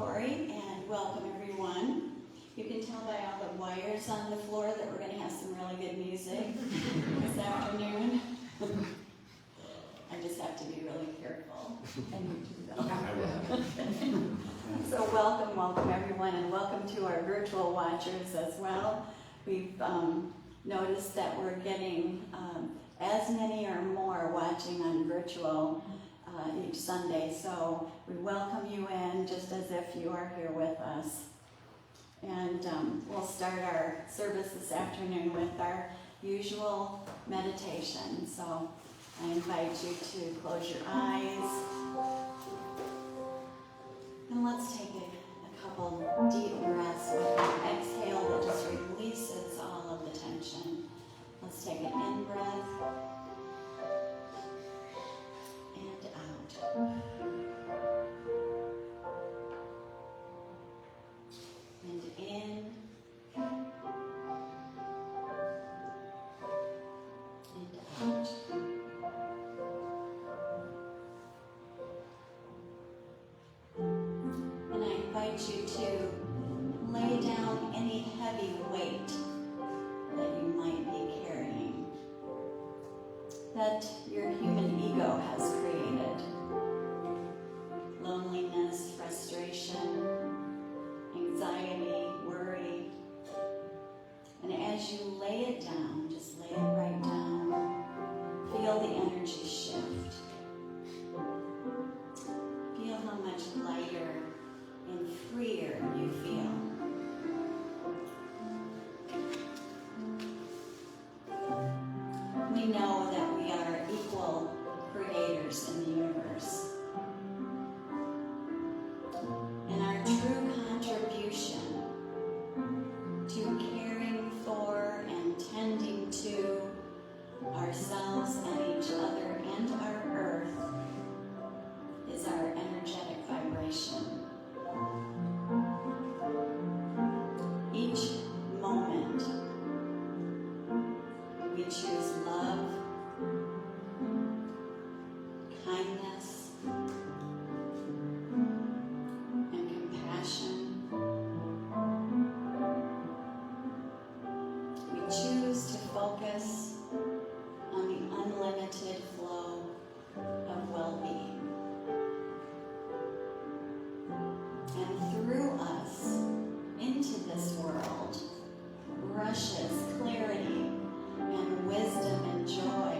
Corey, and welcome everyone. You can tell by all the wires on the floor that we're going to have some really good music this afternoon. I just have to be really careful. And you too, though. So welcome everyone, and welcome to our virtual watchers as well. We've noticed that we're getting as many or more watching on virtual each Sunday, so we welcome you in just as if you are here with us. And we'll start our service this afternoon with our usual meditation. So I invite you to close your eyes. And let's take a couple deep breaths with an exhale that just releases all of the tension. Let's take an in-breath and out. And in. And out. And I invite you to lay down any heavy weight that you might be carrying, that your human ego has created. Loneliness, frustration, anxiety, worry. And as you lay it down, just lay it right down, feel the energy shift. Feel how much lighter and freer you feel. We know that we are equal creators in the universe. And our true contribution to caring for and tending to ourselves and each other and our earth is our energetic vibration. Each moment we choose love, kindness, and compassion. We choose to focus on the unlimited flow of well-being. And through us, into this world, rushes clarity and wisdom and joy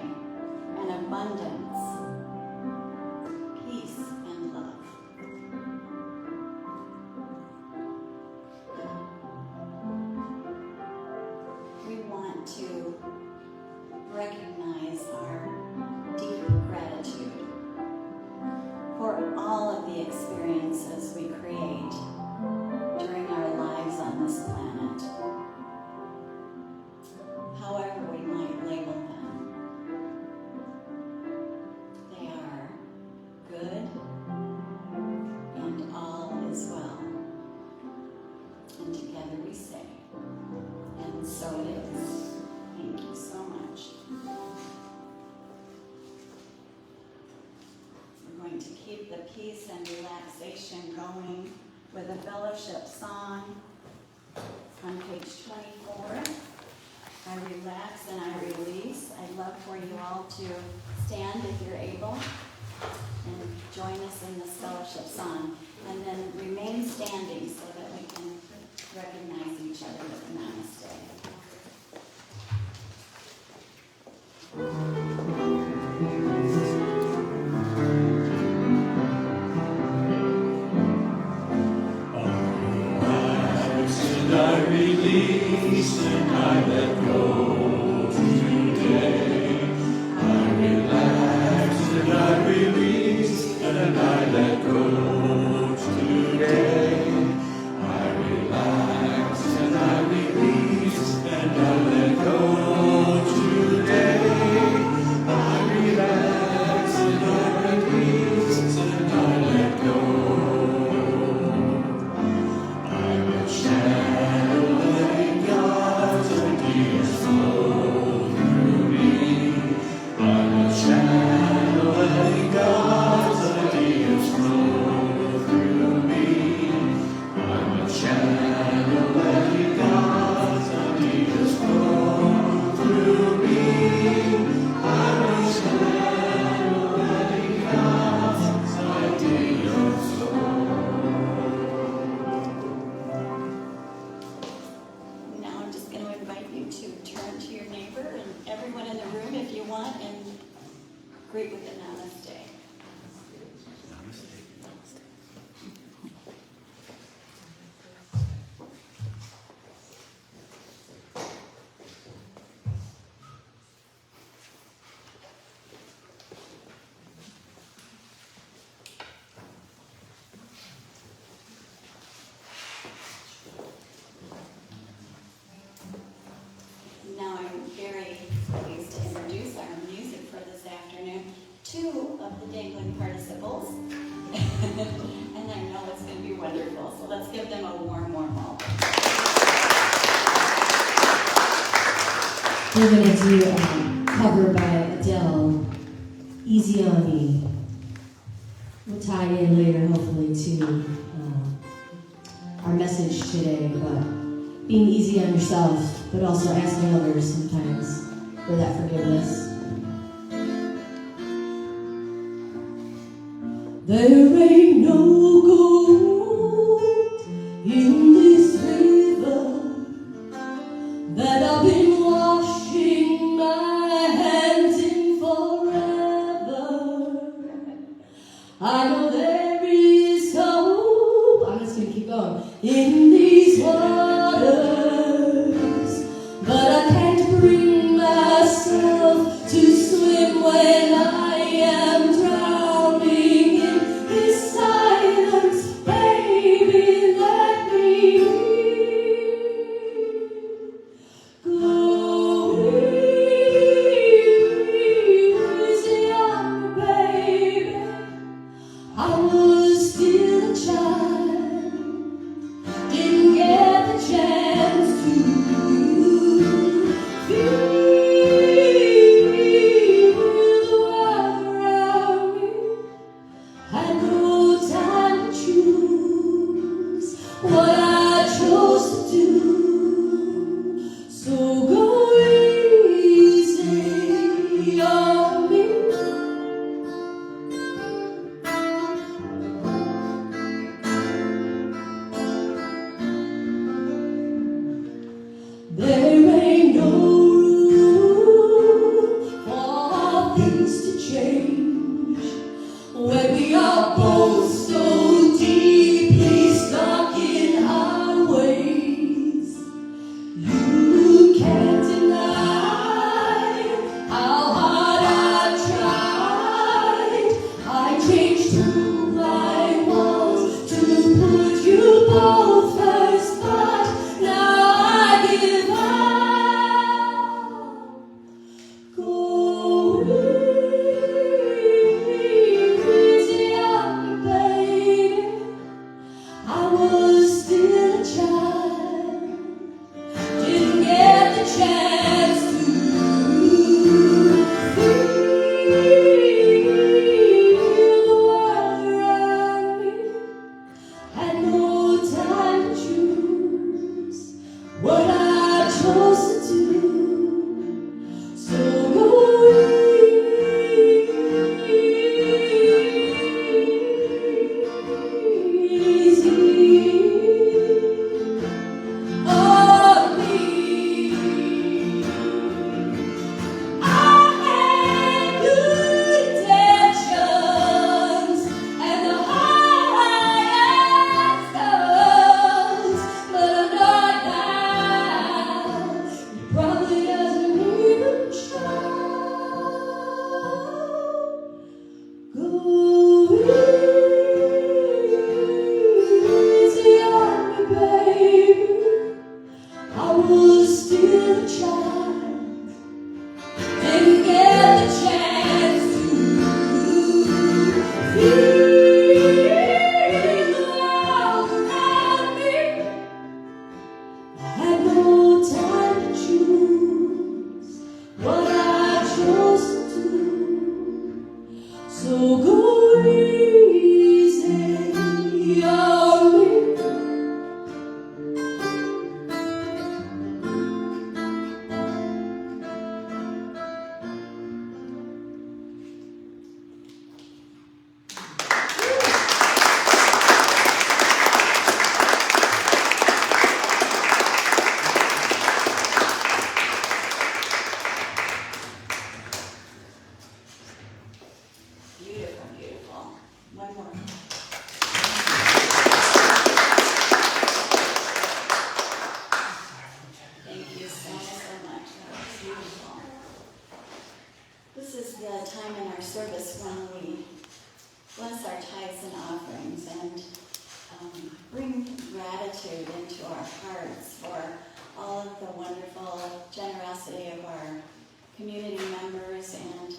and abundance, peace and love. We want to recognize our deep gratitude for all of the experiences we create during our lives on this planet, however we might label them. They are good and all is well. And together we say, and so it is. Thank you so much. We're going to keep the peace and relaxation going with a fellowship song on page 24. I relax and I release. I'd love for you all to stand if you're able and join us in this fellowship song. And then remain standing so that we can recognize each other with a namaste. I release and I let go today. I relax and I release and I let go today. I relax and I release and I let go today. I relax and I release and I let go. I will share. greet with a namaste. Now I'm very pleased to introduce our music for this afternoon. Two of the dangling participles. And I know it's going to be wonderful. So let's give them a warm, warm welcome. We're going to do a cover by Adele, Easy on Me. We'll tie it in later, hopefully, to our message today about being easy on yourself, but also asking others sometimes for that forgiveness. There ain't no gold in this river that I've been washing my hands in forever. I know there is hope. I'm just gonna keep going in these waters, but I can't bring myself to swim when I am drowning in this silence. Baby, let me go easy on me, baby. I was still a child, didn't get the chance to feel the world around me. Had no time to choose what I chose to do. So go easy on me. There ain't no room for things to change when we are both so deeply stuck in our ways. You can't deny how hard I tried. I changed who I was to put you both first, but now I give up. Go easy on me, baby. I was still a child, didn't get the chance to feel the world around me. Had no time to choose what I chose to do. So go easy on me. I had good intentions and the highest goals, but I'm not now. He probably doesn't even try. Go easy on me, baby. I was still a child, didn't get the chance to feel the world around me. I had no time to choose what I chose to do. So go easy on me. One more. Thank you so much. That was beautiful. This is the time in our service when we bless our tithes and offerings and bring gratitude into our hearts for all of the wonderful generosity of our community members and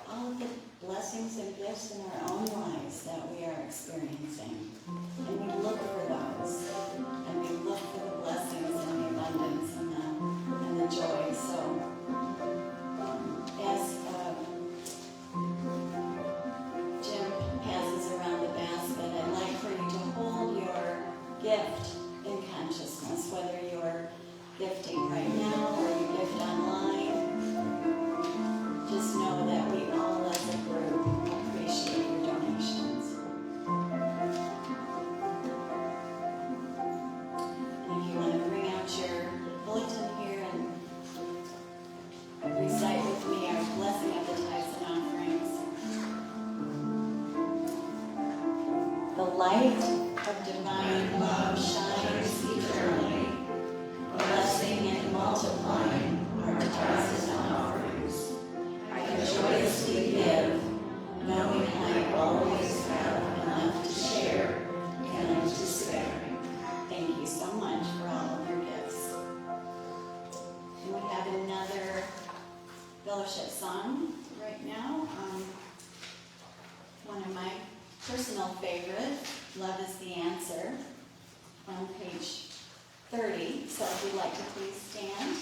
all of the blessings and gifts in our own lives that we are experiencing. And we look for those, and we look for the blessings and the abundance and the joy. So, as Jim passes around the basket, I'd like for you to hold your gift in consciousness, whether you're gifting right now or you gift online. Just know that we all as a group appreciate your donations. And if you want to bring out your bulletin here and recite with me our blessing of the tithes and offerings. The light of divine love shines eternally, blessing and multiplying our tithes and offerings. I joyously give, knowing I always have enough to share and to spare. Thank you so much for all of your gifts. And we have another fellowship song right now. One of my personal favorites, Love is the Answer, on page 30. So if you'd like to please stand.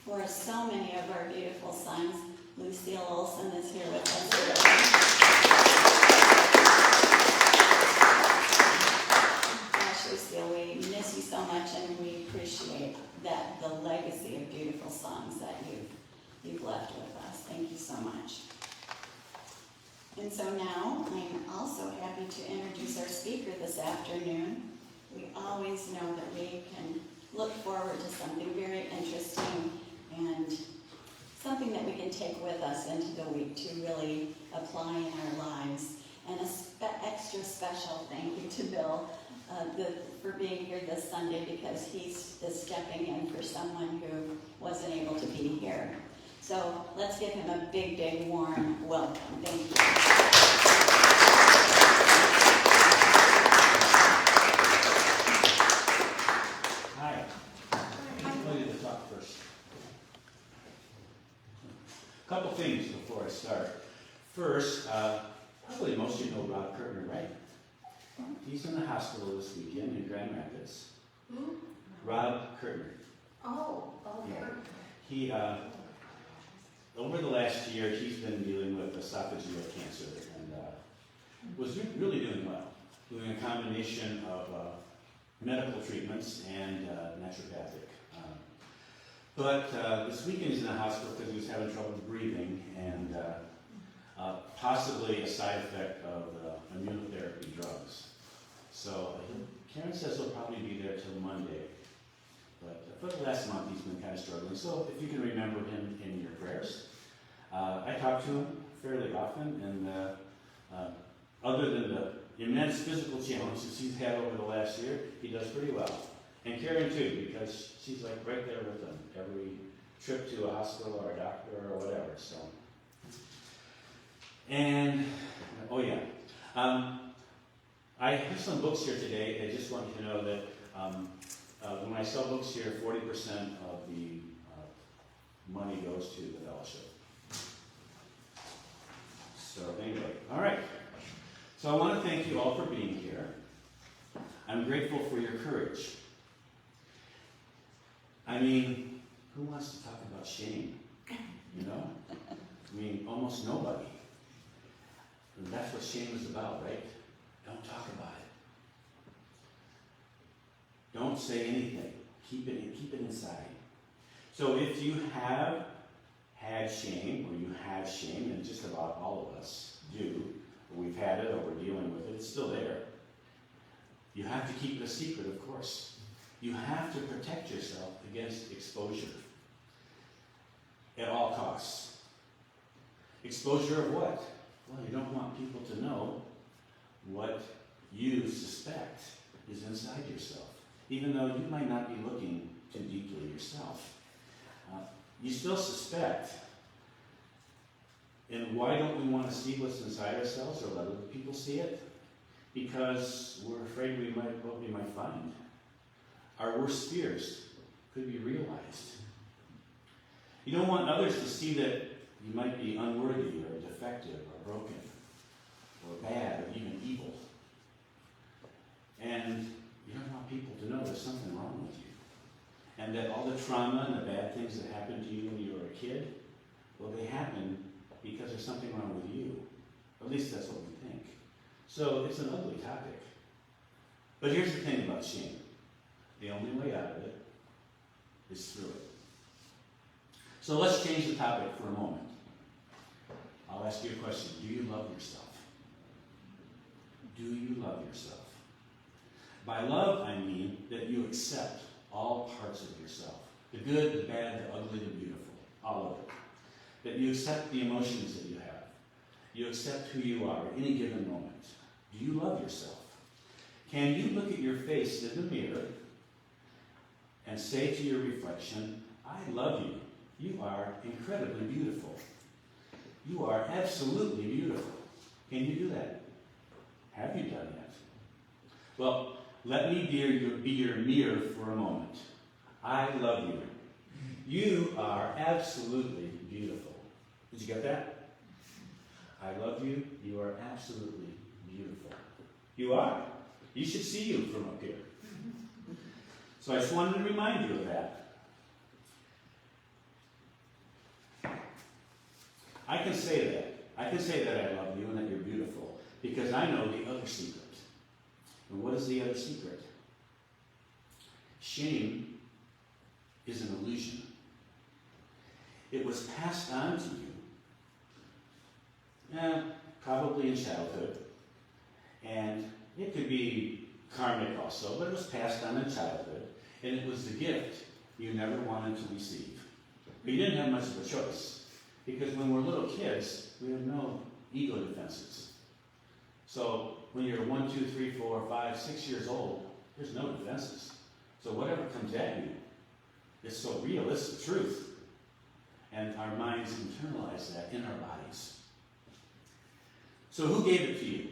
for so many of our beautiful songs. Lucille Olson is here with us today. Gosh, Lucille, we miss you so much, and we appreciate that the legacy of beautiful songs that you've left with us. Thank you so much. And so now, I'm also happy to introduce our speaker this afternoon. We always know that we can look forward to something very interesting and something that we can take with us into the week to really apply in our lives. And an extra special thank you to Bill for being here this Sunday, because he's stepping in for someone who wasn't able to be here. So let's give him a big warm welcome. Thank you. Hi. I'll do the talk first. A couple things before I start. First, probably most of you know Rob Kirtner, right? He's in the hospital this weekend in Grand Rapids. Who? Rob Kirtner. Oh, okay. Yeah. He, over the last year, he's been dealing with esophageal cancer and was really doing well, doing a combination of medical treatments and naturopathic. But this weekend he's in the hospital because he was having trouble breathing and possibly a side effect of immunotherapy drugs. So Karen says he'll probably be there till Monday. But for the last month he's been kind of struggling. So if you can remember him in your prayers. I talk to him fairly often, and other than the immense physical challenges he's had over the last year, he does pretty well. And Karen too, because she's like right there with him every trip to a hospital or a doctor or whatever. So, and oh yeah, I have some books here today. I just want you to know that when I sell books here, 40% of the money goes to the fellowship. So anyway, all right. So I want to thank you all for being here. I'm grateful for your courage. I mean, who wants to talk about shame? You know? I mean, almost nobody. And that's what shame is about, right? Don't talk about it. Don't say anything. Keep it inside. So if you have had shame, or you have shame, and just about all of us do, or we've had it, or we're dealing with it, it's still there. You have to keep it a secret, of course. You have to protect yourself against exposure at all costs. Exposure of what? Well, you don't want people to know what you suspect is inside yourself, even though you might not be looking too deeply yourself. You still suspect. And why don't we want to see what's inside ourselves or let other people see it? Because we're afraid what we might find. Our worst fears could be realized. You don't want others to see that you might be unworthy or defective or broken or bad or even evil. And you don't want people to know there's something wrong with you. And that all the trauma and the bad things that happened to you when you were a kid, well, they happened because there's something wrong with you. At least that's what we think. So it's an ugly topic. But here's the thing about shame. The only way out of it is through it. So let's change the topic for a moment. I'll ask you a question. Do you love yourself? Do you love yourself? By love, I mean that you accept all parts of yourself. The good, the bad, the ugly, the beautiful. All of it. That you accept the emotions that you have. You accept who you are at any given moment. Do you love yourself? Can you look at your face in the mirror and say to your reflection, I love you. You are incredibly beautiful. You are absolutely beautiful. Can you do that? Have you done that? Well, let me be your mirror for a moment. I love you. You are absolutely beautiful. Did you get that? I love you. You are absolutely beautiful. You are. You should see you from up here. So I just wanted to remind you of that. I can say that. I can say that I love you and that you're beautiful because I know the other secret. And what is the other secret? Shame is an illusion. It was passed on to you, probably in childhood, and it could be karmic also, but it was passed on in childhood, and it was the gift you never wanted to receive. But you didn't have much of a choice, because when we're little kids, we have no ego defenses. So when you're 1, 2, 3, 4, 5, 6 years old, there's no defenses. So whatever comes at you, it's so real, it's the truth. And our minds internalize that in our bodies. So who gave it to you?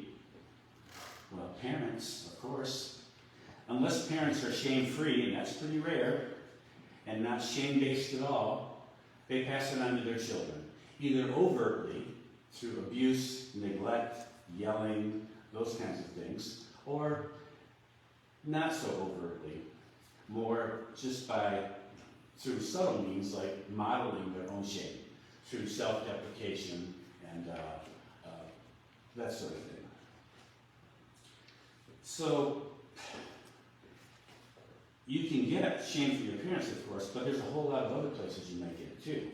Well, parents, of course. Unless parents are shame-free, and that's pretty rare, and not shame-based at all, they pass it on to their children. Either overtly, through abuse, neglect, yelling, those kinds of things, or not so overtly, more just through subtle means like modeling their own shame, through self-deprecation and that sort of thing. So, you can get shame from your parents, of course, but there's a whole lot of other places you might get it too.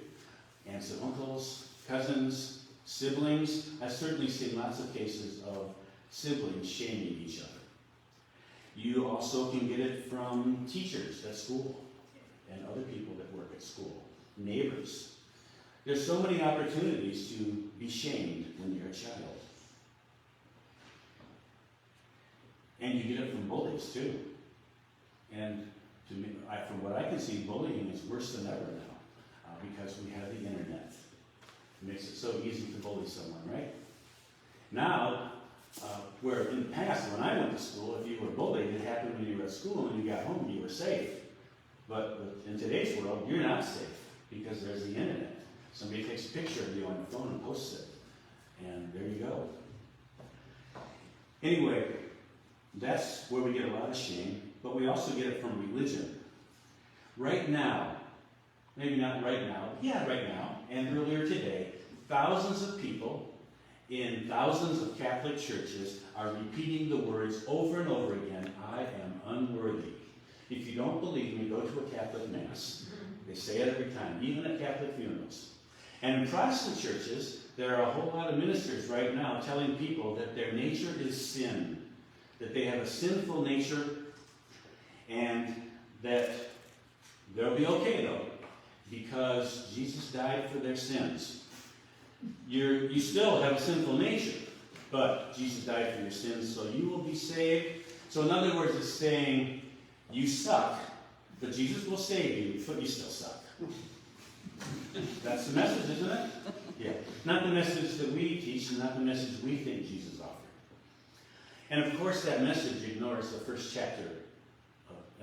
Aunts and uncles, cousins, siblings. I've certainly seen lots of cases of siblings shaming each other. You also can get it from teachers at school and other people that work at school, neighbors. There's so many opportunities to be shamed when you're a child. And you get it from bullies too. And to me, from what I can see, bullying is worse than ever now because we have the internet. It makes it so easy to bully someone, right? Now, where in the past, when I went to school, if you were bullied, it happened when you were at school, and when you got home, you were safe. But in today's world, you're not safe because there's the internet. Somebody takes a picture of you on the phone and posts it, and there you go. Anyway, that's where we get a lot of shame, but we also get it from religion. Right now, maybe not right now, yeah, right now, and earlier today, thousands of people in thousands of Catholic churches are repeating the words over and over again, I am unworthy. If you don't believe me, go to a Catholic Mass. They say it every time, even at Catholic funerals. And in Protestant churches, there are a whole lot of ministers right now telling people that their nature is sin, that they have a sinful nature, and that they'll be okay though, because Jesus died for their sins. You still have a sinful nature, but Jesus died for your sins, so you will be saved. So in other words, it's saying, you suck, but Jesus will save you, but you still suck. That's the message, isn't it? Yeah. Not the message that we teach, and not the message we think Jesus offered. And of course, that message ignores the first chapter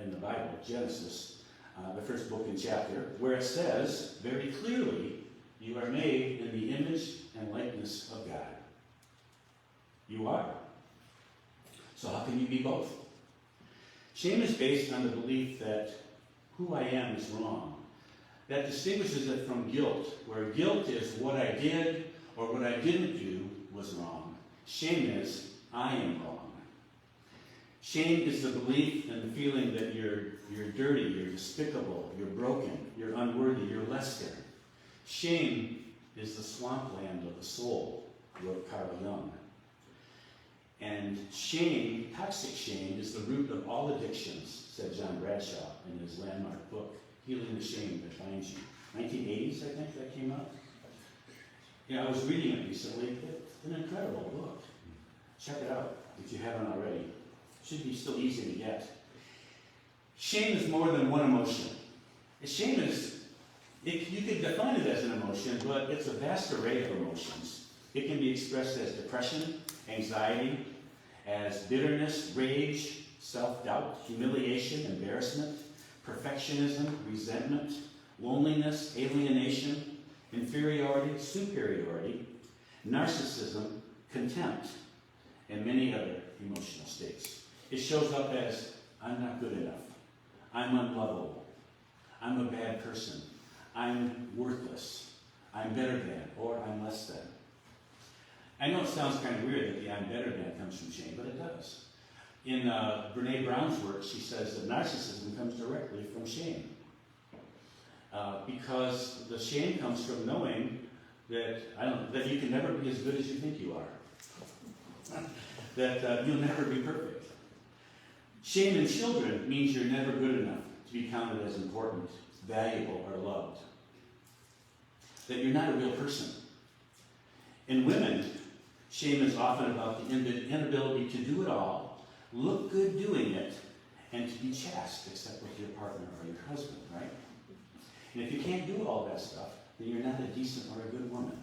in the Bible, Genesis, the first book and chapter, where it says very clearly, you are made in the image and likeness of God. You are. So how can you be both? Shame is based on the belief that who I am is wrong. That distinguishes it from guilt, where guilt is what I did or what I didn't do was wrong. Shame is I am wrong. Shame is the belief and the feeling that you're dirty, you're despicable, you're broken, you're unworthy, you're less than. Shame is the swampland of the soul, wrote Carl Jung. And shame, toxic shame, is the root of all addictions, said John Bradshaw in his landmark book, Healing the Shame That Binds You. 1980s, I think that came out. Yeah, I was reading it recently. It's an incredible book. Check it out if you haven't already. It should be still easy to get. Shame is more than one emotion. Shame is, you could define it as an emotion, but it's a vast array of emotions. It can be expressed as depression, anxiety, as bitterness, rage, self-doubt, humiliation, embarrassment, perfectionism, resentment, loneliness, alienation, inferiority, superiority, narcissism, contempt, and many other emotional states. It shows up as, I'm not good enough. I'm unlovable. I'm a bad person. I'm worthless. I'm better than, or I'm less than. I know it sounds kind of weird that the I'm better than comes from shame, but it does. In Brene Brown's work, she says that narcissism comes directly from shame. Because the shame comes from knowing that, that you can never be as good as you think you are. That you'll never be perfect. Shame in children means you're never good enough to be counted as important, valuable, or loved. That you're not a real person. In women, shame is often about the inability to do it all, look good doing it, and to be chaste, except with your partner or your husband, right? And if you can't do all that stuff, then you're not a decent or a good woman.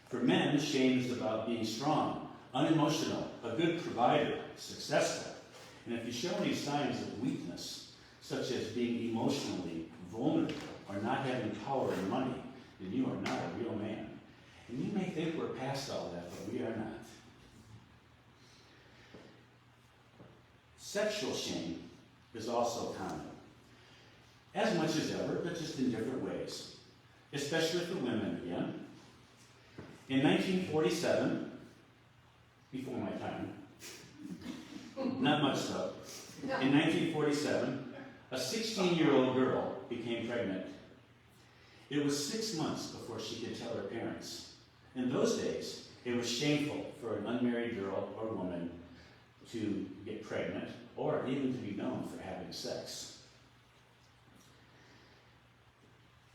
For men, shame is about being strong, unemotional, a good provider, successful. And if you show any signs of weakness, such as being emotionally vulnerable or not having power and money, then you are not a real man. And you may think we're past all that, but we are not. Sexual shame is also common. As much as ever, but just in different ways. Especially for women again. In 1947, before my time, not much so, in 1947, a 16-year-old girl became pregnant. It was 6 months before she could tell her parents. In those days, it was shameful for an unmarried girl or woman to get pregnant, or even to be known for having sex.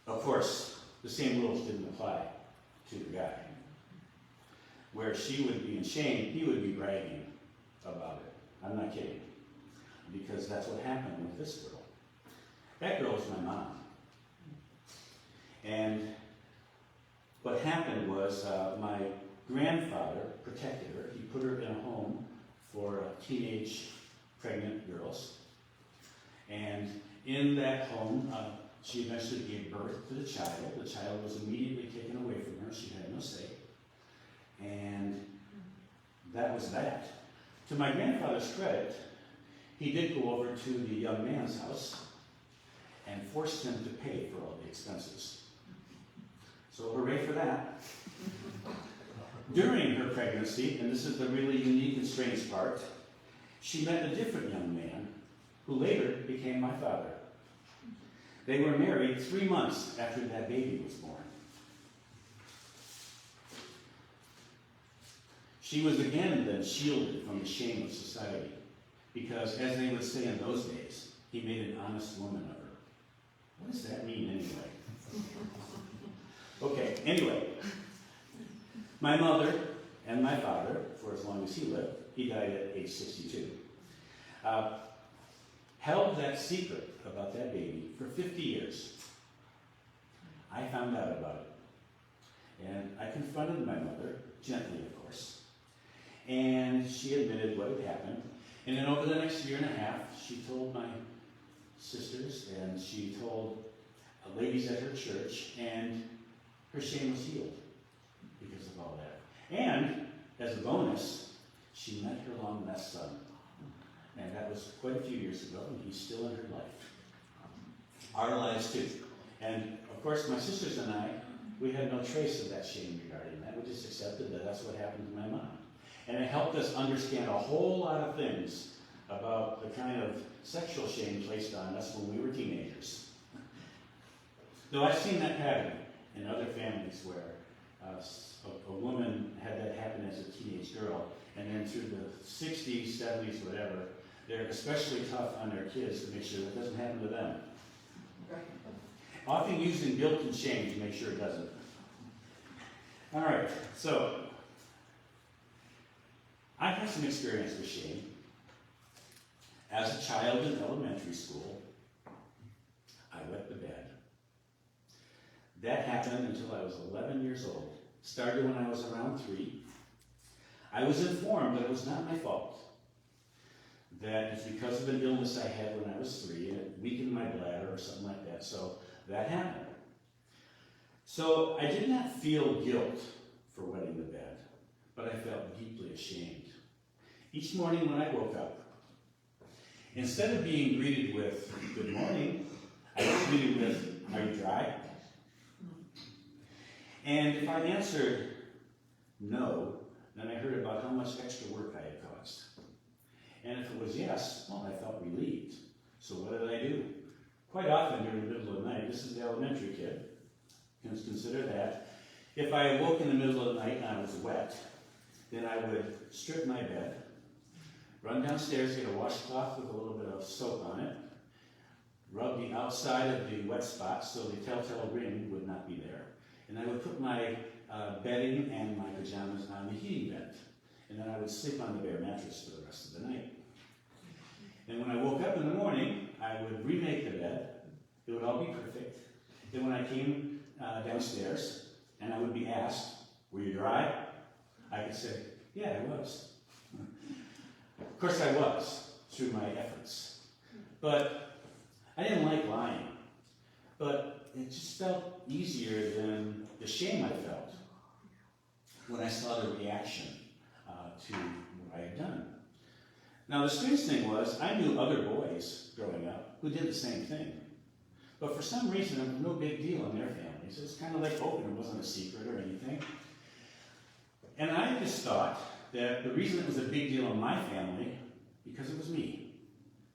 Of course, the same rules didn't apply to the guy. Where she would be in shame, he would be bragging about it. I'm not kidding. Because that's what happened with this girl. That girl was my mom. And what happened was my grandfather protected her. He put her in a home for teenage pregnant girls. And in that home, she eventually gave birth to the child. The child was immediately taken away from her. She had no say. And that was that. To my grandfather's credit, he did go over to the young man's house and forced him to pay for all the expenses. So hooray for that. During her pregnancy, and this is the really unique and strange part, she met a different young man who later became my father. They were married 3 months after that baby was born. She was again then shielded from the shame of society, because as they would say in those days, he made an honest woman of her. What does that mean anyway? Okay, anyway, my mother and my father, for as long as he lived, he died at age 62, held that secret about that baby for 50 years. I found out about it. And I confronted my mother, gently of course. And she admitted what had happened. And then over the next year and a half, she told my sisters and she told ladies at her church, and her shame was healed because of all that. And as a bonus, she met her long-lost son. And that was quite a few years ago, and he's still in her life. Our lives too. And of course, my sisters and I, we had no trace of that shame regarding that. We just accepted that that's what happened to my mom. And it helped us understand a whole lot of things about the kind of sexual shame placed on us when we were teenagers. Though I've seen that pattern in other families where a woman had that happen as a teenage girl, and then through the 60s, 70s, whatever, they're especially tough on their kids to make sure that doesn't happen to them. Often using guilt and shame to make sure it doesn't. All right, so I had some experience with shame. As a child in elementary school, I wet the bed. That happened until I was 11 years old. Started when I was around 3. I was informed that it was not my fault. That it's because of an illness I had when I was 3, and it weakened my bladder or something like that. So that happened. So I did not feel guilt for wetting the bed, but I felt deeply ashamed. Each morning when I woke up, instead of being greeted with, "Good morning," I was greeted with, "Are you dry?" And if I answered no, then I heard about how much extra work I had caused. And if it was yes, well, I felt relieved. So what did I do? Quite often during the middle of the night, this is the elementary kid, consider that. If I awoke in the middle of the night and I was wet, then I would strip my bed, run downstairs, get a washcloth with a little bit of soap on it, rub the outside of the wet spot so the telltale ring would not be there. And I would put my bedding and my pajamas on the heating vent. And then I would sleep on the bare mattress for the rest of the night. And when I woke up in the morning, I would remake the bed. It would all be perfect. Then when I came downstairs and I would be asked, were you dry? I could say, yeah, I was. Of course I was, through my efforts. But I didn't like lying. But it just felt easier than the shame I felt when I saw the reaction to what I had done. Now the strange thing was, I knew other boys growing up who did the same thing. But for some reason, it was no big deal in their families. It was kind of like open, it wasn't a secret or anything. And I just thought that the reason it was a big deal in my family, because it was me.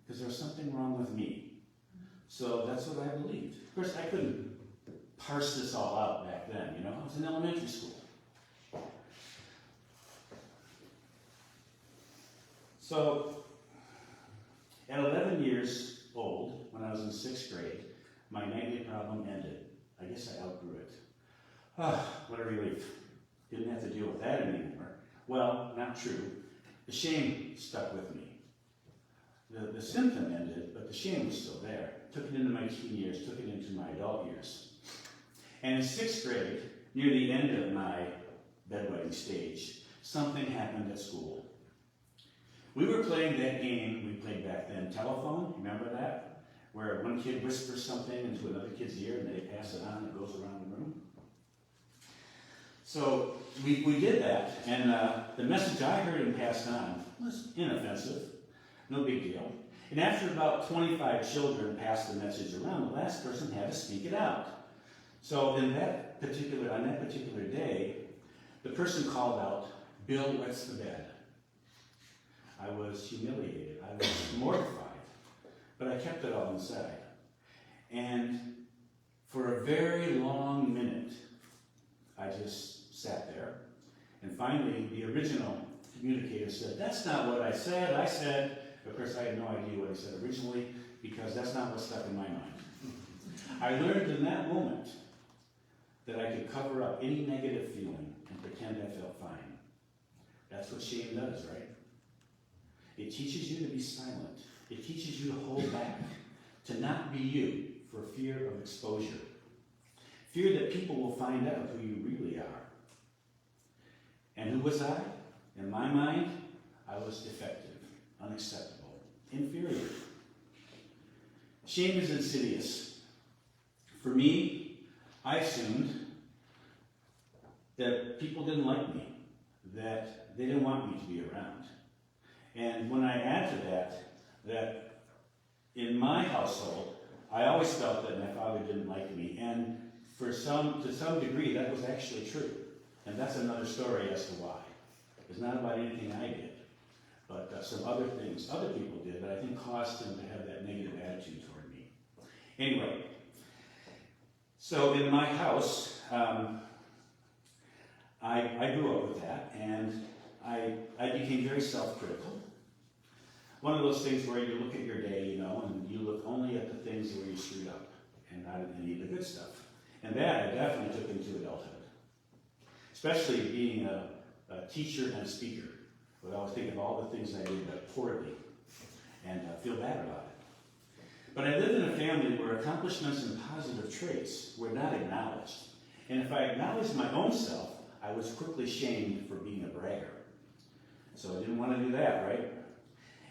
Because there was something wrong with me. So that's what I believed. Of course, I couldn't parse this all out back then, you know. I was in elementary school. So, at 11 years old, when I was in 6th grade, my nightly problem ended. I guess I outgrew it. Ah, what a relief. Didn't have to deal with that anymore. Well, not true. The shame stuck with me. The symptom ended, but the shame was still there. Took it into my teen years, took it into my adult years. And in 6th grade, near the end of my bedwetting stage, something happened at school. We were playing that game we played back then, telephone, remember that? Where one kid whispers something into another kid's ear and they pass it on, it goes around the room. So we did that, and the message I heard and passed on was inoffensive, no big deal. And after about 25 children passed the message around, the last person had to speak it out. So on that particular day, the person called out, "Bill wets the bed." I was humiliated, I was mortified, but I kept it all inside. And for a very long minute, I just sat there. And finally, the original communicator said, "That's not what I said. I said," of course, I had no idea what he said originally, because that's not what stuck in my mind. I learned in that moment that I could cover up any negative feeling and pretend I felt fine. That's what shame does, right? It teaches you to be silent. It teaches you to hold back, to not be you for fear of exposure. Fear that people will find out who you really are. And who was I? In my mind, I was defective, unacceptable, inferior. Shame is insidious. For me, I assumed that people didn't like me, that they didn't want me to be around. And when I add to that in my household, I always felt that my father didn't like me, and to some degree, that was actually true. And that's another story as to why. It's not about anything I did, but some other things other people did that I think caused him to have that negative attitude toward me. Anyway, so in my house, I grew up with that, and I became very self-critical. One of those things where you look at your day, you know, and you look only at the things where you screwed up, and not at any of the good stuff. And that I definitely took into adulthood. Especially being a teacher and a speaker. I would always think of all the things I did poorly, and feel bad about it. But I lived in a family where accomplishments and positive traits were not acknowledged. And if I acknowledged my own self, I was quickly shamed for being a bragger. So I didn't want to do that, right?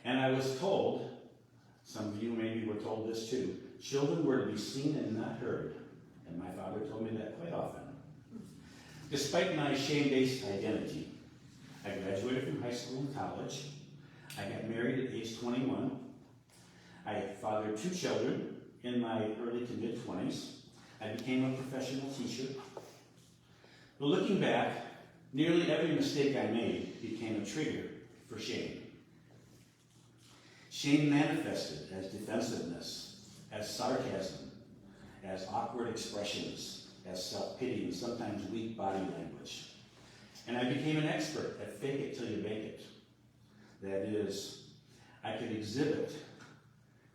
And I was told, some of you maybe were told this too, children were to be seen and not heard. And my father told me that quite often. Despite my shame-based identity, I graduated from high school and college. I got married at age 21. I fathered 2 children in my early to mid-20s. I became a professional teacher. But looking back, nearly every mistake I made became a trigger for shame. Shame manifested as defensiveness, as sarcasm, as awkward expressions, as self-pity, and sometimes weak body language. And I became an expert at fake it till you make it. That is, I could exhibit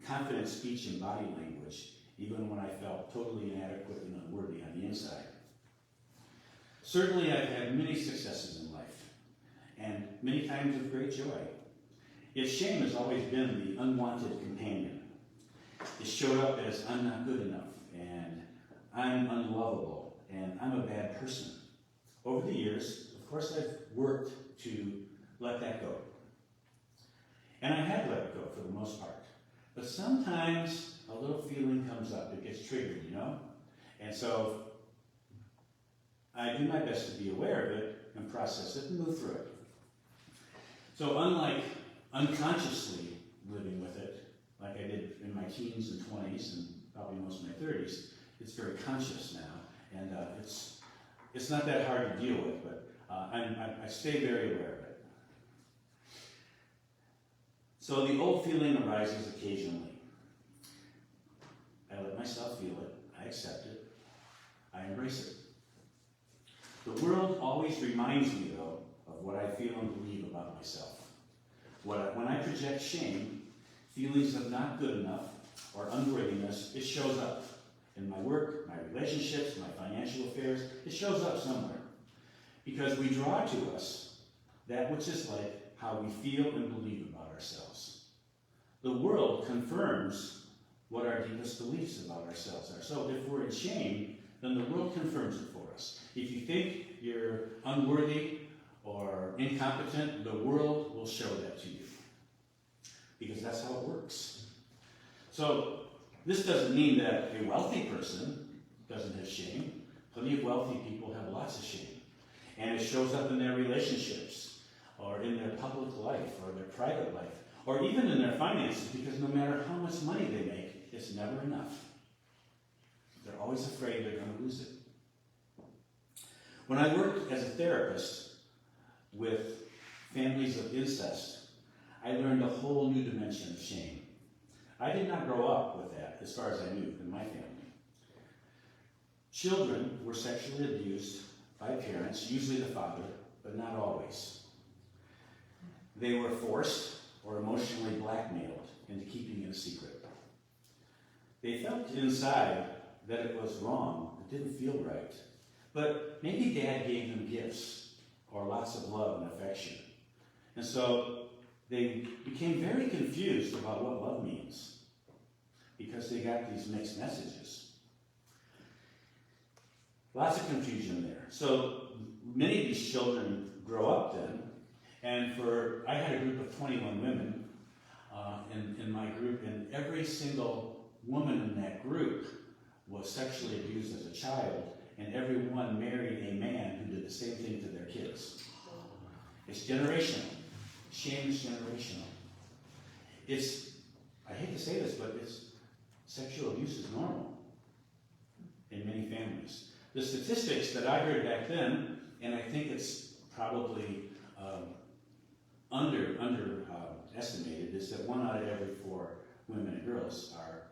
confident speech and body language even when I felt totally inadequate and unworthy on the inside. Certainly I've had many successes in life, and many times of great joy. Yet shame has always been the unwanted companion. It showed up as I'm not good enough, and I'm unlovable, and I'm a bad person. Over the years, of course, I've worked to let that go. And I have let it go for the most part. But sometimes a little feeling comes up, it gets triggered, you know? And so I do my best to be aware of it and process it and move through it. So unlike unconsciously living with it, like I did in my teens and 20s and probably most of my 30s, it's very conscious now, and it's not that hard to deal with, but I stay very aware of it. So the old feeling arises occasionally. I let myself feel it, I accept it, I embrace it. The world always reminds me, though, of what I feel and believe about myself. When I project shame, feelings of not good enough or unworthiness, it shows up in my work, my relationships, my financial affairs. It shows up somewhere. Because we draw to us that which is like how we feel and believe about ourselves. The world confirms what our deepest beliefs about ourselves are. So if we're in shame, then the world confirms it for us. If you think you're unworthy or incompetent, the world will show that to you. Because that's how it works. So this doesn't mean that a wealthy person doesn't have shame. Plenty of wealthy people have lots of shame. And it shows up in their relationships, or in their public life, or their private life, or even in their finances, because no matter how much money they make, it's never enough. They're always afraid they're going to lose it. When I worked as a therapist with families of incest, I learned a whole new dimension of shame. I did not grow up with that, as far as I knew, in my family. Children were sexually abused by parents, usually the father, but not always. They were forced or emotionally blackmailed into keeping it a secret. They felt inside that it was wrong, it didn't feel right. But maybe dad gave them gifts or lots of love and affection. And so they became very confused about what love means because they got these mixed messages. Lots of confusion there. So many of these children grow up then, and I had a group of 21 women in my group, and every single woman in that group was sexually abused as a child, and every one married a man who did the same thing to their kids. It's generational. Shame is generational. I hate to say this, but sexual abuse is normal in many families. The statistics that I heard back then, and I think it's probably underestimated, is that 1 out of every 4 women and girls are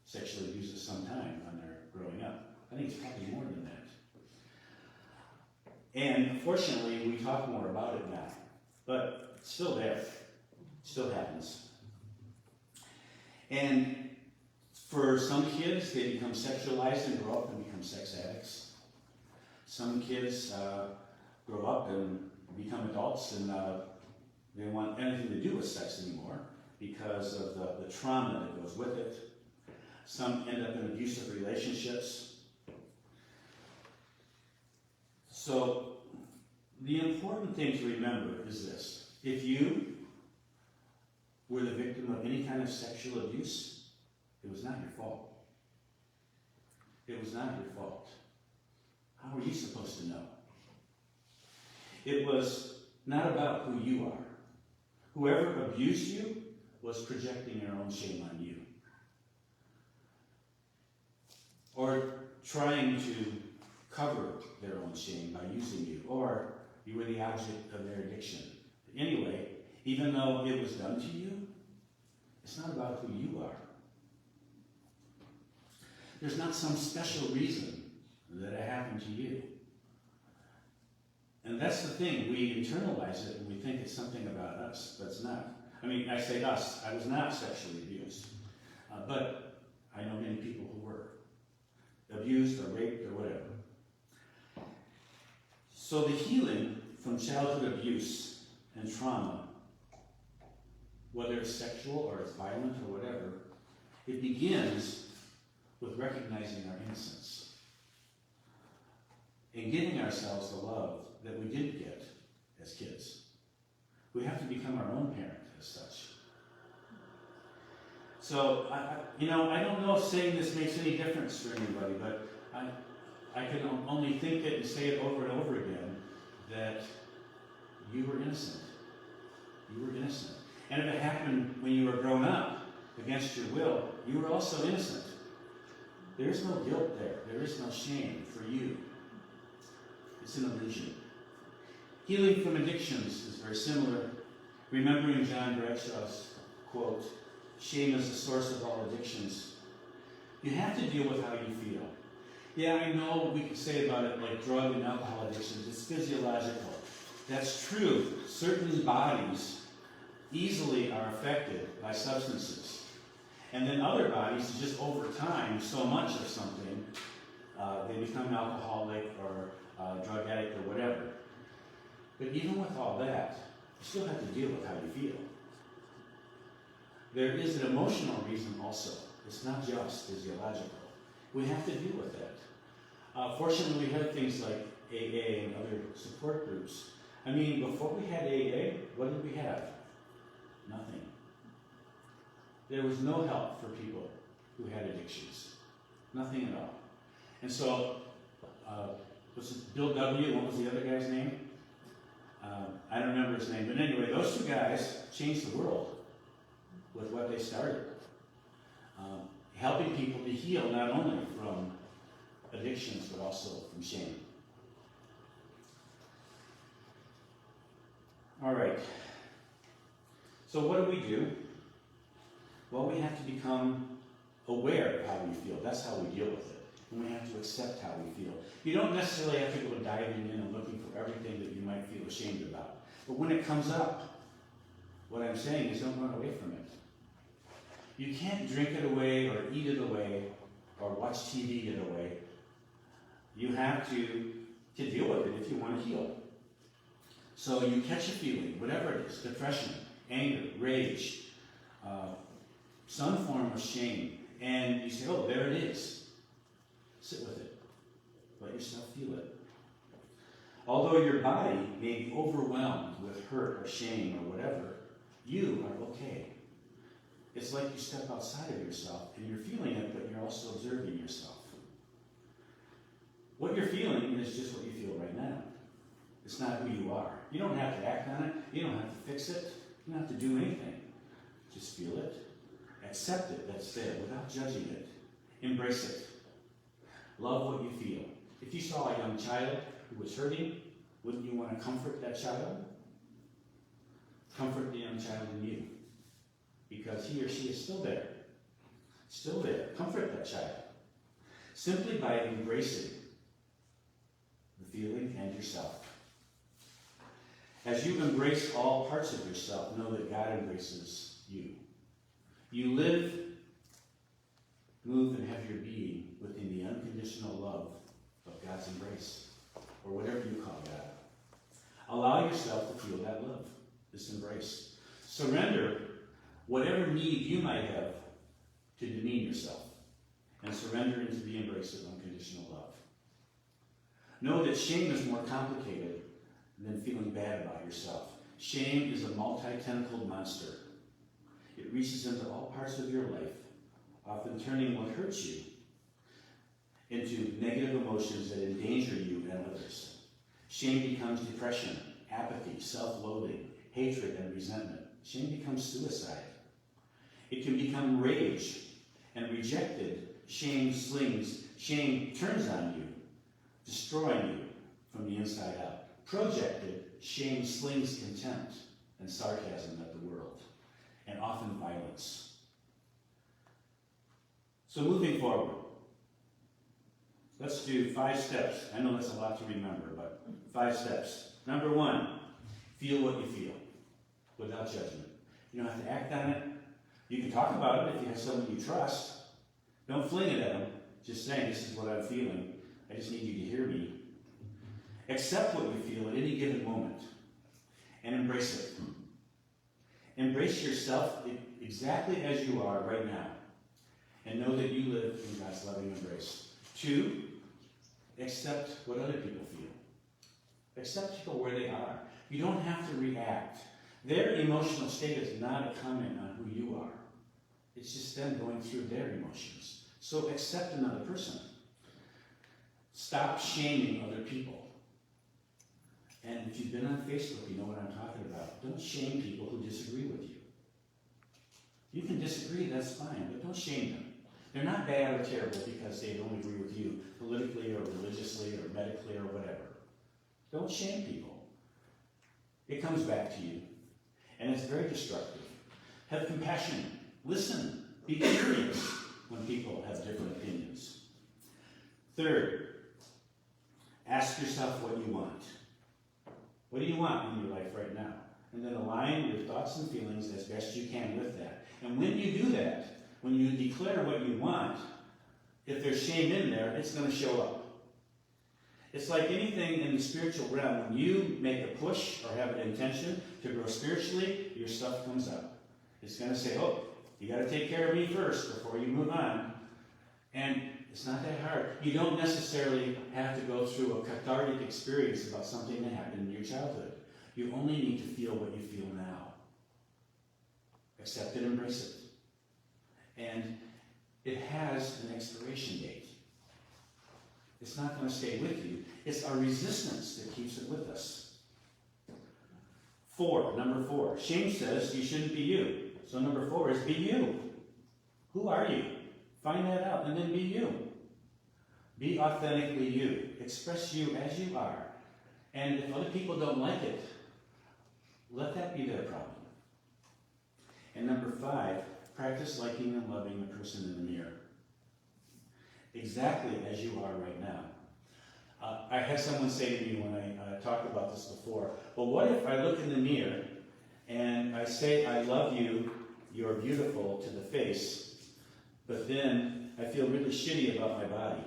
sexually abused at some time when they're growing up. I think it's probably more than that. And unfortunately, we talk more about it now. But it's still there. It still happens. And for some kids, they become sexualized and grow up and become sex addicts. Some kids grow up and become adults and they don't want anything to do with sex anymore because of the trauma that goes with it. Some end up in abusive relationships. So the important thing to remember is this. If you were the victim of any kind of sexual abuse, it was not your fault. It was not your fault. How were you supposed to know? It was not about who you are. Whoever abused you was projecting their own shame on you. Or trying to cover their own shame by using you, or you were the object of their addiction. Anyway, even though it was done to you, it's not about who you are. There's not some special reason that it happened to you. And that's the thing, we internalize it and we think it's something about us, but it's not. I mean, I say us, I was not sexually abused, but I know many people who were abused or raped or whatever. So the healing from childhood abuse and trauma, whether it's sexual or it's violent or whatever, it begins with recognizing our innocence and giving ourselves the love that we didn't get as kids. We have to become our own parent as such. So, I don't know if saying this makes any difference for anybody, but I can only think it and say it over and over again, that you were innocent. You were innocent. And if it happened when you were grown up, against your will, you were also innocent. There is no guilt there. There is no shame for you. It's an illusion. Healing from addictions is very similar. Remembering John Bradshaw's quote, "Shame is the source of all addictions." You have to deal with how you feel. Yeah, I know we can say about it like drug and alcohol addictions. It's physiological. That's true. Certain bodies easily are affected by substances. And then other bodies, just over time, so much of something, they become alcoholic or drug addict or whatever. But even with all that, you still have to deal with how you feel. There is an emotional reason also. It's not just physiological. We have to deal with that. Fortunately, we have things like AA and other support groups. I mean, before we had AA, what did we have? Nothing. There was no help for people who had addictions. Nothing at all. And so, was it Bill W.? What was the other guy's name? I don't remember his name. But anyway, those two guys changed the world with what they started. Helping people to heal not only from addictions, but also from shame. All right. So what do we do? Well, we have to become aware of how we feel. That's how we deal with it. And we have to accept how we feel. You don't necessarily have to go diving in and looking for everything that you might feel ashamed about. But when it comes up, what I'm saying is don't run away from it. You can't drink it away or eat it away or watch TV it away. You have to deal with it if you want to heal. So you catch a feeling, whatever it is, depression, anger, rage, some form of shame, and you say, oh, there it is. Sit with it. Let yourself feel it. Although your body may be overwhelmed with hurt or shame or whatever, you are okay. It's like you step outside of yourself and you're feeling it, but you're also observing yourself. What you're feeling is just what you feel right now. It's not who you are. You don't have to act on it. You don't have to fix it. You don't have to do anything. Just feel it. Accept it that's there without judging it. Embrace it. Love what you feel. If you saw a young child who was hurting, wouldn't you want to comfort that child? Comfort the young child in you. Because he or she is still there. Still there. Comfort that child. Simply by embracing the feeling and yourself. As you embrace all parts of yourself, know that God embraces you. You live, move, and have your being within the unconditional love of God's embrace, or whatever you call God. Allow yourself to feel that love, this embrace. Surrender whatever need you might have to demean yourself, and surrender into the embrace of unconditional love. Know that shame is more complicated than feeling bad about yourself. Shame is a multi-tentacled monster. It reaches into all parts of your life, often turning what hurts you into negative emotions that endanger you and others. Shame becomes depression, apathy, self-loathing, hatred, and resentment. Shame becomes suicide. It can become rage and rejected. Shame slings. Shame turns on you destroying you from the inside out. Projected, shame slings contempt and sarcasm at the world, and often violence. So moving forward, let's do 5 steps. I know that's a lot to remember, but 5 steps. Number 1, feel what you feel without judgment. You don't have to act on it. You can talk about it if you have someone you trust. Don't fling it at them. Just saying, this is what I'm feeling. I just need you to hear me. Accept what you feel at any given moment and embrace it. Embrace yourself exactly as you are right now and know that you live in God's loving embrace. 2, accept what other people feel. Accept people where they are. You don't have to react. Their emotional state is not a comment on who you are. It's just them going through their emotions. So accept another person. Stop shaming other people. And if you've been on Facebook, you know what I'm talking about. Don't shame people who disagree with you. You can disagree, that's fine, but don't shame them. They're not bad or terrible because they don't agree with you politically or religiously or medically or whatever. Don't shame people. It comes back to you, and it's very destructive. Have compassion. Listen. Be curious when people have different opinions. 3rd, ask yourself what you want. What do you want in your life right now? And then align your thoughts and feelings as best you can with that. And when you do that, when you declare what you want, if there's shame in there, it's going to show up. It's like anything in the spiritual realm. When you make a push or have an intention to grow spiritually, your stuff comes up. It's going to say, oh, you got to take care of me first before you move on. And it's not that hard. You don't necessarily have to go through a cathartic experience about something that happened in your childhood. You only need to feel what you feel now. Accept it, embrace it. And it has an expiration date. It's not going to stay with you. It's our resistance that keeps it with us. 4, number 4. Shame says you shouldn't be you. So number 4 is be you. Who are you? Find that out and then be you. Be authentically you. Express you as you are. And if other people don't like it, let that be their problem. And number 5, practice liking and loving the person in the mirror. Exactly as you are right now. I had someone say to me when I talked about this before, well, what if I look in the mirror and I say, I love you, you're beautiful to the face, but then I feel really shitty about my body.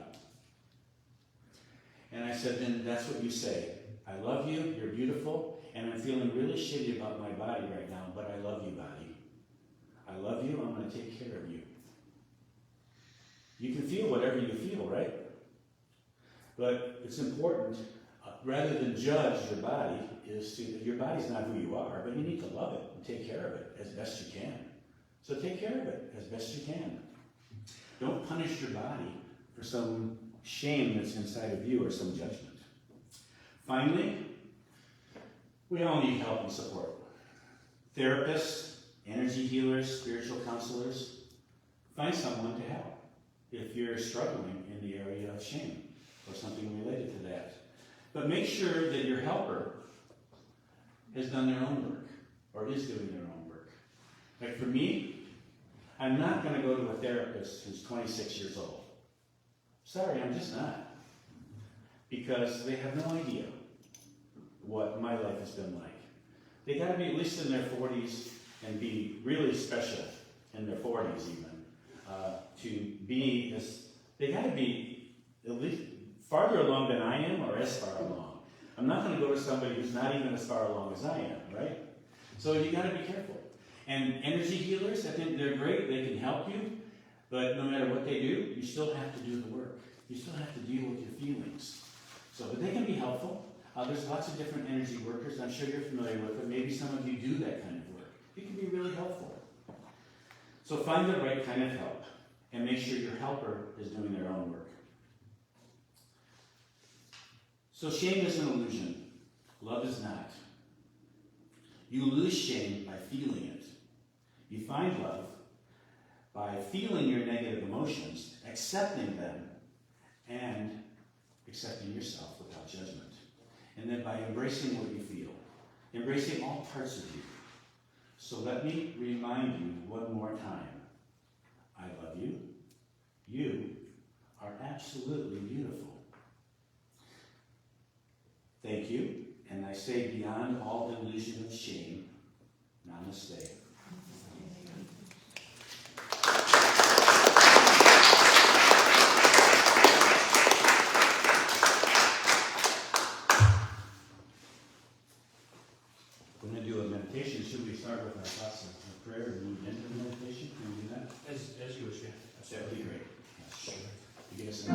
And I said, then that's what you say. I love you, you're beautiful, and I'm feeling really shitty about my body right now, but I love you, body. I love you, I'm going to take care of you. You can feel whatever you feel, right? But it's important, rather than judge your body, your body's not who you are, but you need to love it and take care of it as best you can. So take care of it as best you can. Don't punish your body for some shame that's inside of you or some judgment. Finally, we all need help and support. Therapists, energy healers, spiritual counselors, find someone to help if you're struggling in the area of shame or something related to that. But make sure that your helper has done their own work or is doing their own work. Like for me, I'm not going to go to a therapist who's 26 years old. Sorry, I'm just not. Because they have no idea what my life has been like. They got to be at least in their 40s and be really special in their 40s even. To be as, they got to be at least farther along than I am or as far along. I'm not going to go to somebody who's not even as far along as I am, right? So you got to be careful. And energy healers, I think they're great. They can help you, but no matter what they do, you still have to do the work. You still have to deal with your feelings. So, but they can be helpful. There's lots of different energy workers. I'm sure you're familiar with them. Maybe some of you do that kind of work. It can be really helpful. So find the right kind of help and make sure your helper is doing their own work. So shame is an illusion. Love is not. You lose shame by feeling it. You find love by feeling your negative emotions, accepting them, and accepting yourself without judgment. And then by embracing what you feel, embracing all parts of you. So let me remind you one more time. I love you. You are absolutely beautiful. Thank you. And I say beyond all illusion of shame, namaste. We're going to do a meditation. Should we start with our thoughts of prayer and move into the meditation? Can we do that? As you wish, yeah. That would be great. Sure. You get us in.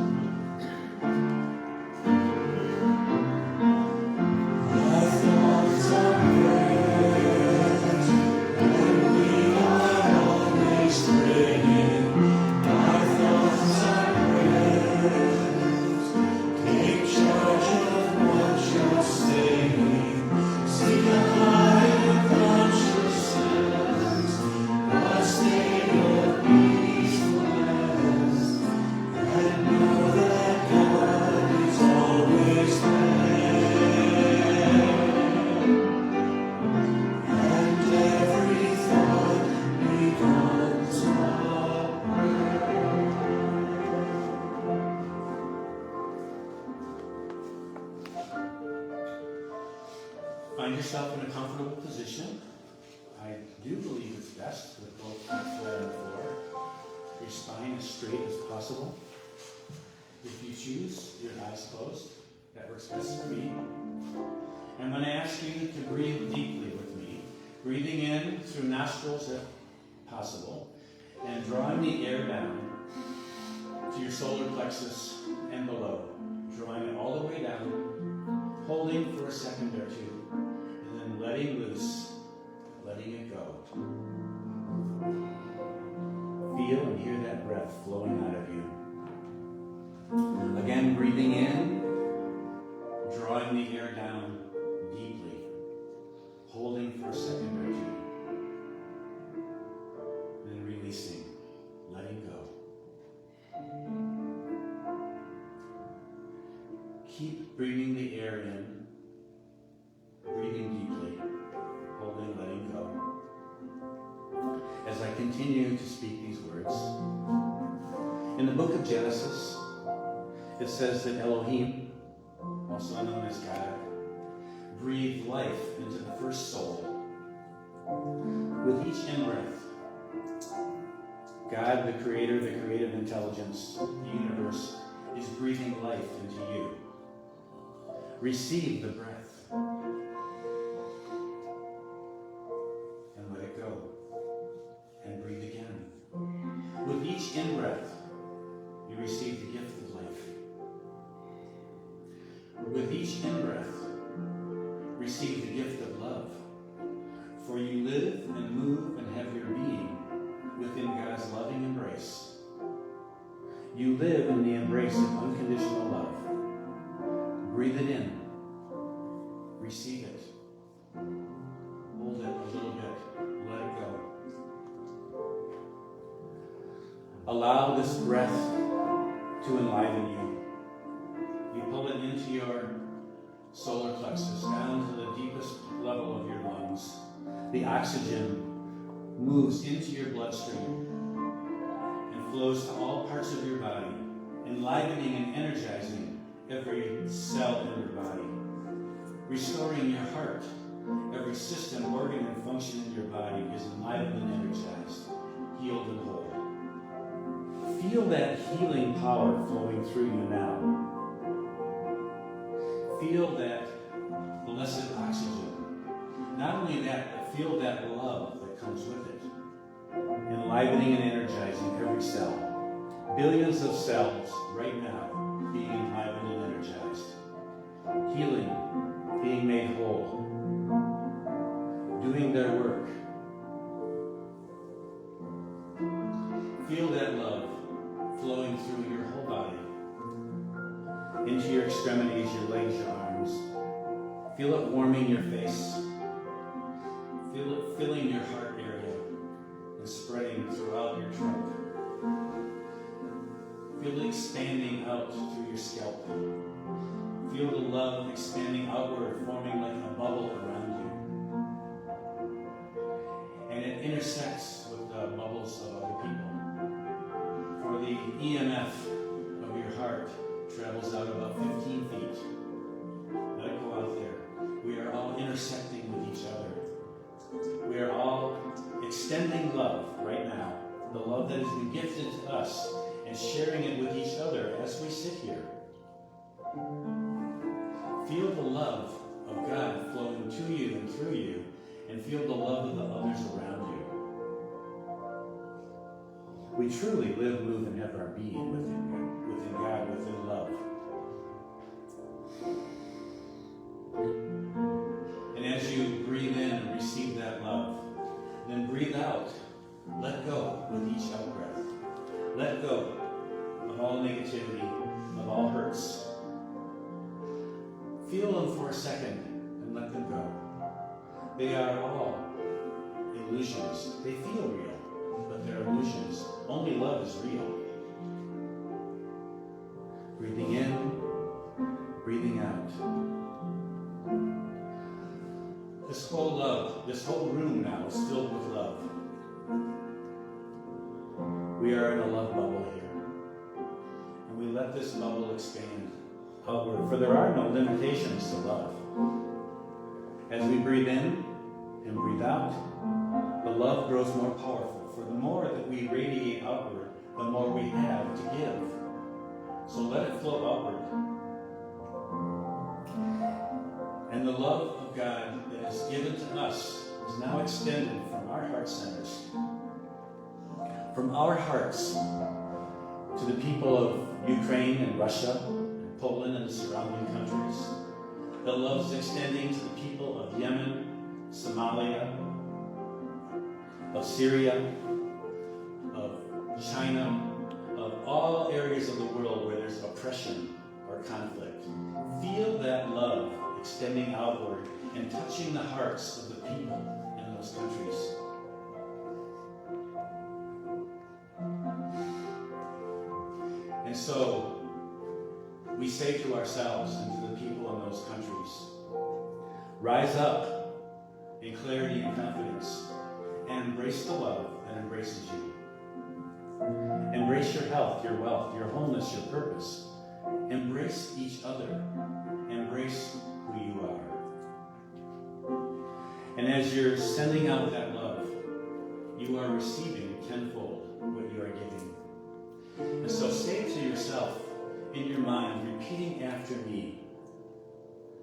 Find yourself in a comfortable position. I do believe it's best with both feet flat on the floor. Your spine as straight as possible. If you choose, your eyes closed. That works best for me. I'm going to ask you to breathe deeply with me. Breathing in through nostrils if possible. And drawing the air down to your solar plexus and below. Drawing it all the way down. Holding for a second or two. Letting loose, letting it go. Feel and hear that breath flowing out of you. Again, breathing in, drawing the air down deeply, holding for a second or two, then releasing, letting go. Keep breathing the air in. Breathing deeply, holding, letting go. As I continue to speak these words, in the book of Genesis, it says that Elohim, also known as God, breathed life into the first soul. With each in-breath, God, the creator, the creative intelligence, the universe, is breathing life into you. Receive the breath. With each in-breath, you receive the gift of life. With each in-breath, receive the gift of love. For you live and move and have your being within God's loving embrace. You live in the embrace of unconditional love. Breathe it in. Receive it. Hold it a little bit. Let it go. Allow this breath to enliven you. You pull it into your solar plexus, down to the deepest level of your lungs. The oxygen moves into your bloodstream and flows to all parts of your body, enlivening and energizing every cell in your body, restoring your heart. Every system, organ, and function in your body is enlivened and energized, healed and whole. Feel that healing power flowing through you now. Feel that blessed oxygen. Not only that, but feel that love that comes with it. Enlivening and energizing every cell. Billions of cells right now being enlivened and energized. Healing, being made whole. Doing their work. Feel that love flowing through your whole body, into your extremities, your legs, your arms. Feel it warming your face. Feel it filling your heart area and spreading throughout your trunk. Feel it expanding out through your scalp. Feel the love expanding outward, forming like a bubble around you. And it intersects with the bubbles of other people. For the EMF of your heart travels out about 15 feet. Let it go out there. We are all intersecting with each other. We are all extending love right now. The love that has been gifted to us, and sharing it with each other as we sit here. Feel the love of God flowing to you and through you, and feel the love of the others around you. We truly live, move, and have our being within God, within love. And as you breathe in and receive that love, then breathe out. Let go with each out-breath. Let go of all negativity, of all hurts. Feel them for a second and let them go. They are all illusions. They feel real, but they're illusions. Only love is real. Breathing in, breathing out. This whole love, this whole room now is filled with love. We are in a love bubble here. And we let this bubble expand outward, for there are no limitations to love. As we breathe in and breathe out, the love grows more powerful. For the more that we radiate outward, the more we have to give. So let it flow outward. And the love of God that is given to us is now extended from our heart centers, from our hearts to the people of Ukraine and Russia, and Poland and the surrounding countries. The love is extending to the people of Yemen, Somalia, of Syria, of China, of all areas of the world where there's oppression or conflict. Feel that love extending outward and touching the hearts of the people in those countries. And so, we say to ourselves and to the people in those countries, rise up in clarity and confidence, and embrace the love that embraces you. Embrace your health, your wealth, your wholeness, your purpose. Embrace each other. Embrace who you are. And as you're sending out that love, you are receiving tenfold what you are giving. And so say it to yourself in your mind, repeating after me.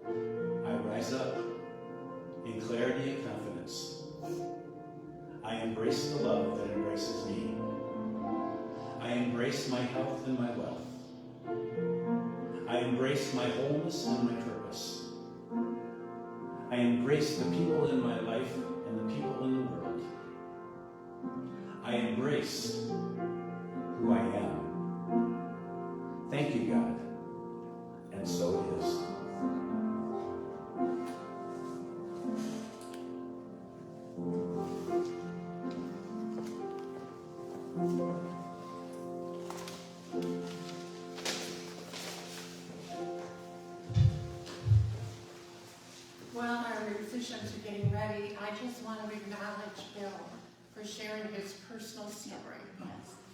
I rise up in clarity and confidence. I embrace the love that embraces me. I embrace my health and my wealth. I embrace my wholeness and my purpose. I embrace the people in my life and the people in the world. I embrace who I am. Thank you, God. And so it is. While our musicians are getting ready, I just want to acknowledge Bill for sharing his personal story.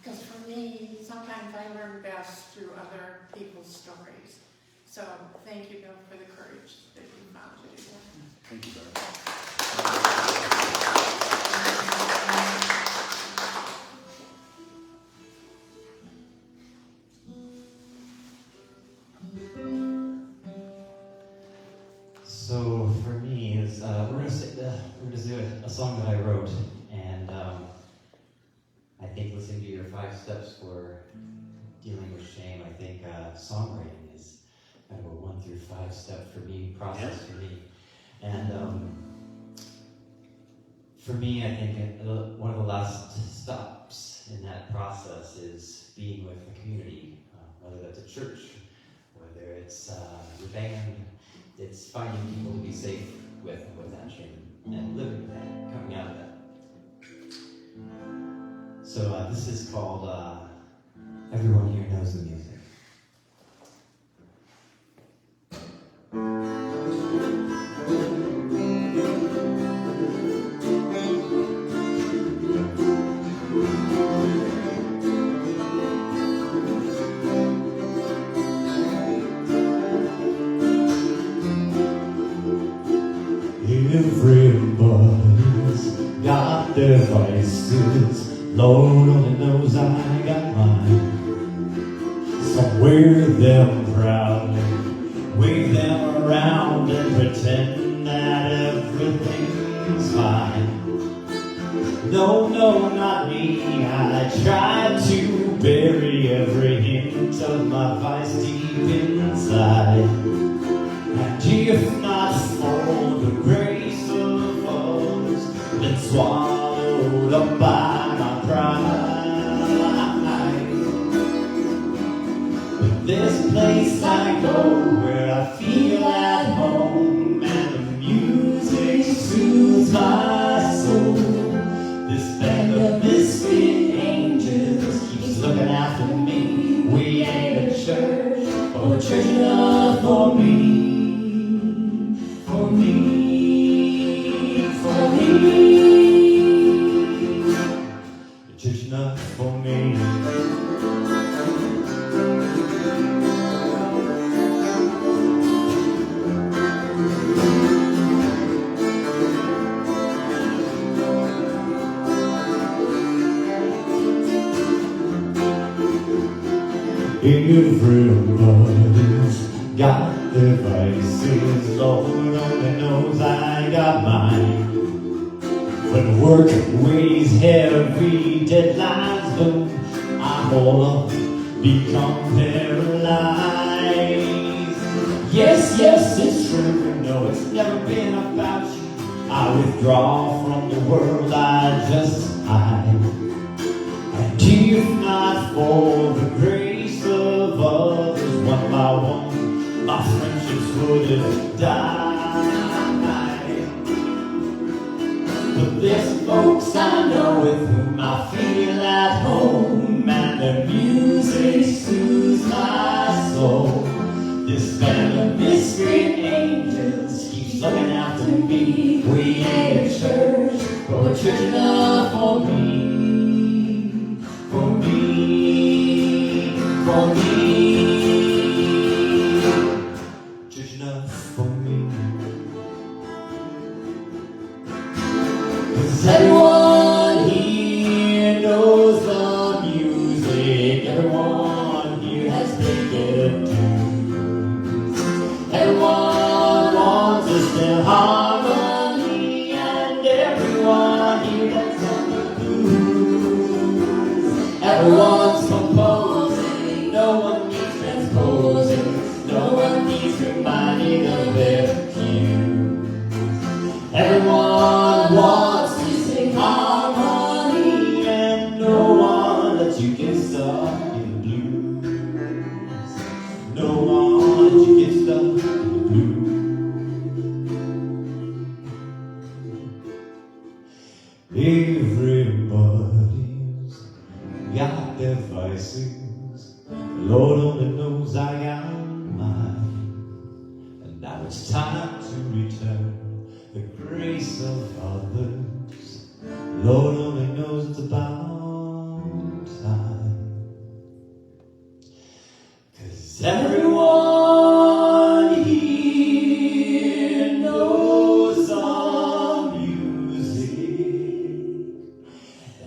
Because for me, sometimes I learn best through other people's stories. So thank you, Bill, for the courage that you found to do that. Thank you, Barb. So for me, is we're gonna do a song that I wrote, and I think listening to your 5 steps for dealing with shame, I think songwriting is kind of a 1 through 5 step for me process for me, and for me, I think one of the last stops in that process is being with the community, whether that's a church, whether it's your band. It's finding people to be safe with that shame and living with that, coming out of that. So this is called Everyone Here Knows the Music. Everybody's got their vices. Lord only knows I got mine. Some wear them proudly, wave them around and pretend that everything's fine. No, no, not me. I try to bury every hint of my vice deep inside. And if not for the grace of others, been swallowed up by my pride. But this place I go where I feel at home, and the music soothes my soul. This band of misfit angels keeps looking after me. We ain't a church, or a church enough for me. For me, for me. A church enough for me. Everybody's got their vices. Lord only knows I got mine. When work weighs heavy, deadlines loom, I hold up, become paralyzed. Yes, yes, it's true. No, it's never been about you. I withdraw from the world, I just hide. And if not for the grace of others, one by one, my friendships would have died. But there's folks I know with whom I feel at home, and their music soothes my soul. This band of misfit angels keeps looking after me. We ain't a church, but a church enough for me. For me, for me. Church enough for me. 'Cause everyone here knows the music. Everyone here has paid their dues. Everyone wants us to harmony, and everyone here has done the blues. Everyone's composing, no one needs transposing, no one needs reminding of their cues. Everyone wants to sing harmony, and no one lets you get stuck in the blues. No one lets you get stuck in the blues. Everybody's got their vices. Lord only knows I got mine. And now it's time to return the grace of others. Lord only knows it's about time. 'Cause everyone here knows the music.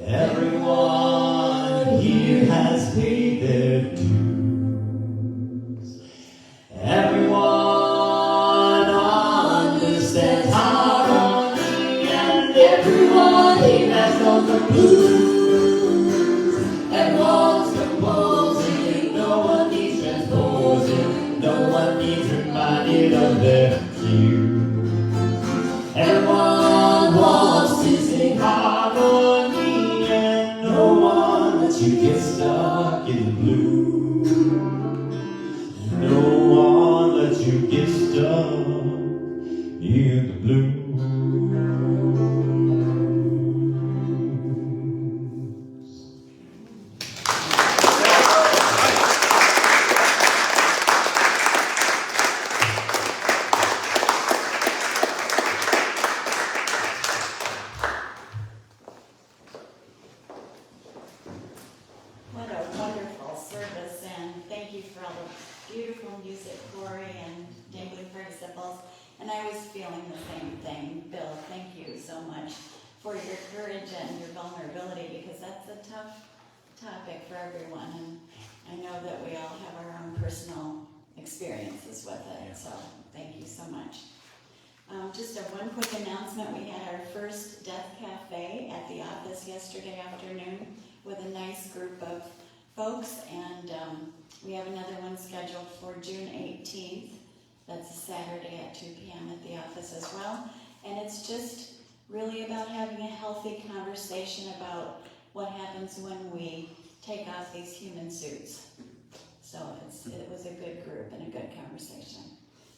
Everyone here has paid their dues. Everyone understands harmony, and everyone here has known the blues. Everyone's composing, no one needs transposing, no one needs reminded of their cues. Everyone wants to sing harmony, and no one lets you get stuck in the blues. No one lets you get stuck in the blues. What a wonderful service, and thank you for all the beautiful music, Corey and dangling participles. And I was feeling the same thing. courage and your vulnerability, because that's a tough topic for everyone, and I know that we all have our own personal experiences with it, so thank you so much. Just one quick announcement, we had our first Death Cafe at the office yesterday afternoon with a nice group of folks, and we have another one scheduled for June 18th. That's a Saturday at 2 p.m. at the office as well, and it's just really about having a healthy conversation about what happens when we take off these human suits. So it was a good group and a good conversation.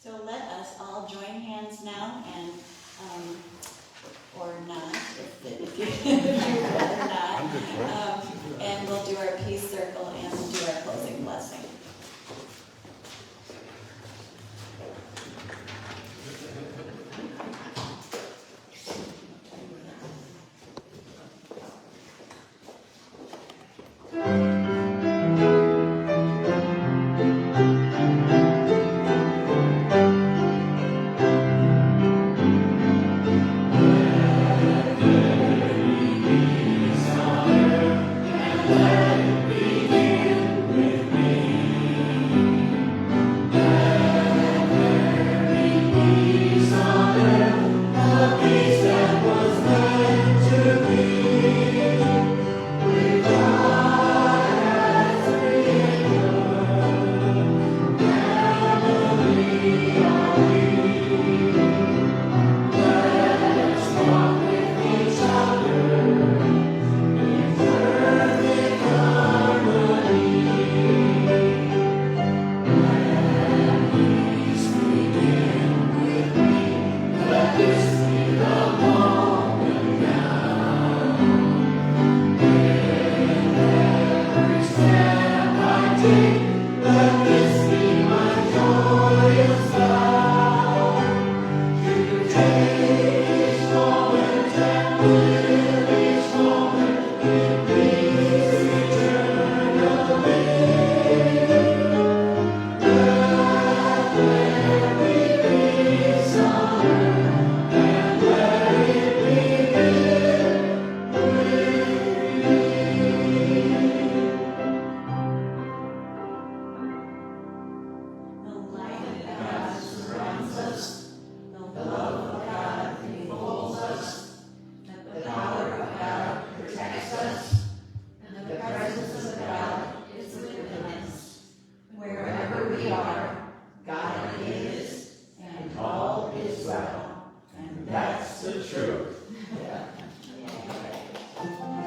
So let us all join hands now, and or not, if you'd rather not. And we'll do our peace circle and we'll do our closing blessing. That's the truth.